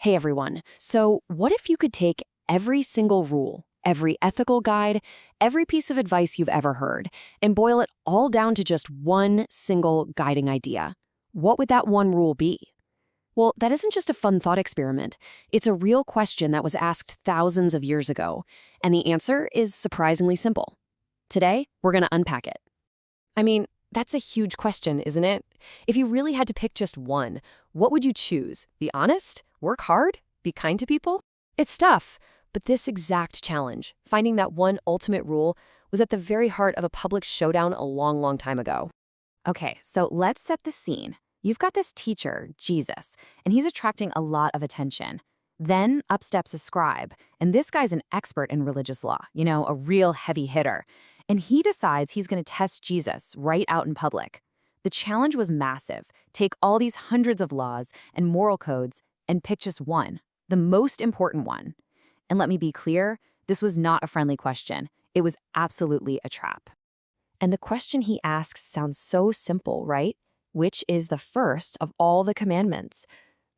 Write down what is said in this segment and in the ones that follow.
Hey everyone. So, what if you could take every single rule, every ethical guide, every piece of advice you've ever heard, and boil it all down to just one single guiding idea? What would that one rule be? Well, that isn't just a fun thought experiment. It's a real question that was asked thousands of years ago, and the answer is surprisingly simple. Today, we're going to unpack it. I mean, that's a huge question, isn't it? If you really had to pick just one, what would you choose? Be honest? Work hard? Be kind to people? It's tough, but this exact challenge, finding that one ultimate rule, was at the very heart of a public showdown a long, long time ago. Okay, so let's set the scene. You've got this teacher, Jesus, and he's attracting a lot of attention. Then up steps a scribe, and this guy's an expert in religious law, a real heavy hitter. And he decides he's going to test Jesus right out in public. The challenge was massive. Take all these hundreds of laws and moral codes and pick just one, the most important one. And let me be clear, this was not a friendly question. It was absolutely a trap. And the question he asks sounds so simple, right? Which is the first of all the commandments?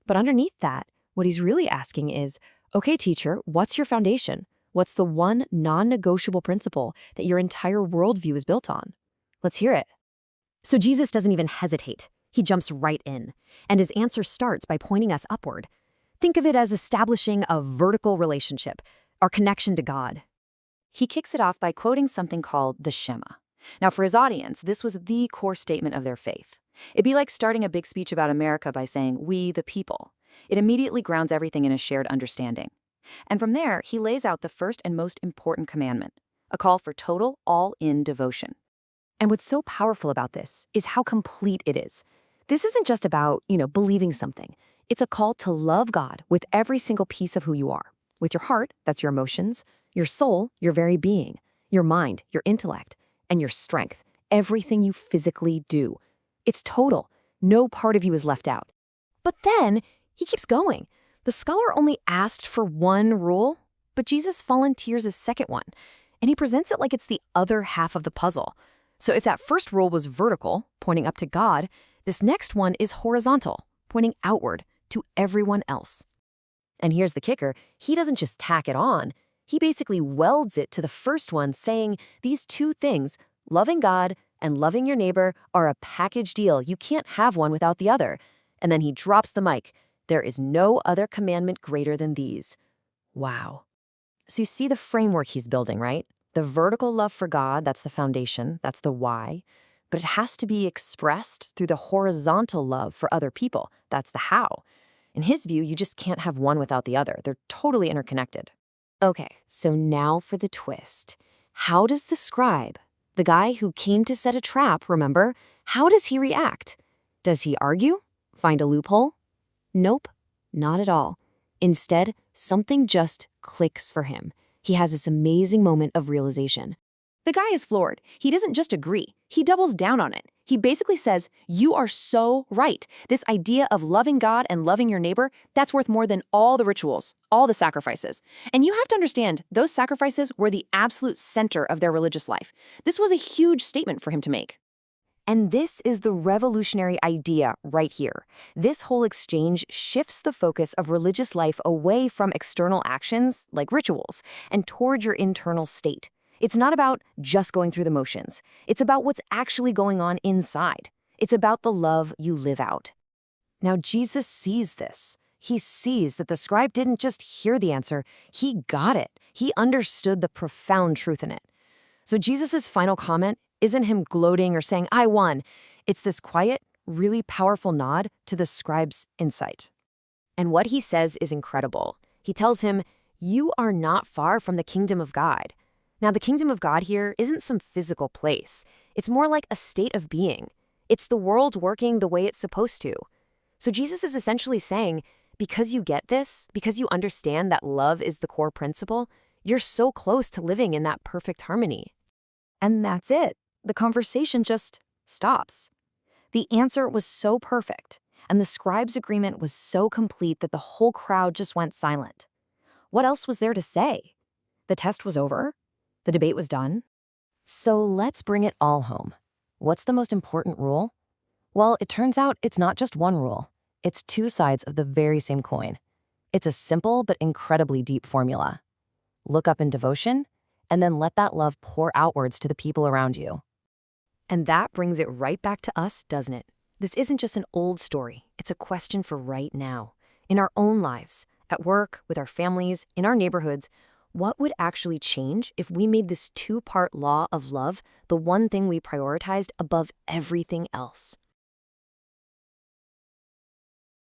But underneath that, what he's really asking is, okay, teacher, what's your foundation? What's the one non-negotiable principle that your entire worldview is built on? Let's hear it. So Jesus doesn't even hesitate. He jumps right in. And his answer starts by pointing us upward. Think of it as establishing a vertical relationship, our connection to God. He kicks it off by quoting something called the Shema. Now, for his audience, this was the core statement of their faith. It'd be like starting a big speech about America by saying, "We the people." It immediately grounds everything in a shared understanding. And from there, he lays out the first and most important commandment, a call for total, all-in devotion. And what's so powerful about this is how complete it is. This isn't just about, believing something. It's a call to love God with every single piece of who you are. With your heart, that's your emotions, your soul, your very being, your mind, your intellect, and your strength, everything you physically do. It's total. No part of you is left out. But then, he keeps going. The scholar only asked for one rule, but Jesus volunteers a second one, and he presents it like it's the other half of the puzzle. So if that first rule was vertical, pointing up to God, this next one is horizontal, pointing outward to everyone else. And here's the kicker, he doesn't just tack it on, he basically welds it to the first one, saying these two things, loving God and loving your neighbor, are a package deal. You can't have one without the other. And then he drops the mic. There is no other commandment greater than these. Wow. So you see the framework he's building, right? The vertical love for God, that's the foundation, that's the why. But it has to be expressed through the horizontal love for other people. That's the how. In his view, you just can't have one without the other. They're totally interconnected. Okay, so now for the twist. How does the scribe, the guy who came to set a trap, remember, how does he react? Does he argue? Find a loophole? Nope, not at all. Instead, something just clicks for him. He has this amazing moment of realization. The guy is floored. He doesn't just agree. He doubles down on it. He basically says, you are so right. This idea of loving God and loving your neighbor, that's worth more than all the rituals, all the sacrifices. And you have to understand, those sacrifices were the absolute center of their religious life. This was a huge statement for him to make. And this is the revolutionary idea right here. This whole exchange shifts the focus of religious life away from external actions, like rituals, and toward your internal state. It's not about just going through the motions. It's about what's actually going on inside. It's about the love you live out. Now, Jesus sees this. He sees that the scribe didn't just hear the answer, he got it. He understood the profound truth in it. So Jesus' final comment isn't him gloating or saying, I won. It's this quiet, really powerful nod to the scribe's insight. And what he says is incredible. He tells him, you are not far from the kingdom of God. Now, the kingdom of God here isn't some physical place. It's more like a state of being. It's the world working the way it's supposed to. So Jesus is essentially saying, because you get this, because you understand that love is the core principle, you're so close to living in that perfect harmony. And that's it. The conversation just stops. The answer was so perfect, and the scribe's agreement was so complete that the whole crowd just went silent. What else was there to say? The test was over. The debate was done. So let's bring it all home. What's the most important rule? Well, it turns out it's not just one rule. It's two sides of the very same coin. It's a simple but incredibly deep formula. Look up in devotion, and then let that love pour outwards to the people around you. And that brings it right back to us, doesn't it? This isn't just an old story. It's a question for right now. In our own lives, at work, with our families, in our neighborhoods, what would actually change if we made this two-part law of love the one thing we prioritized above everything else?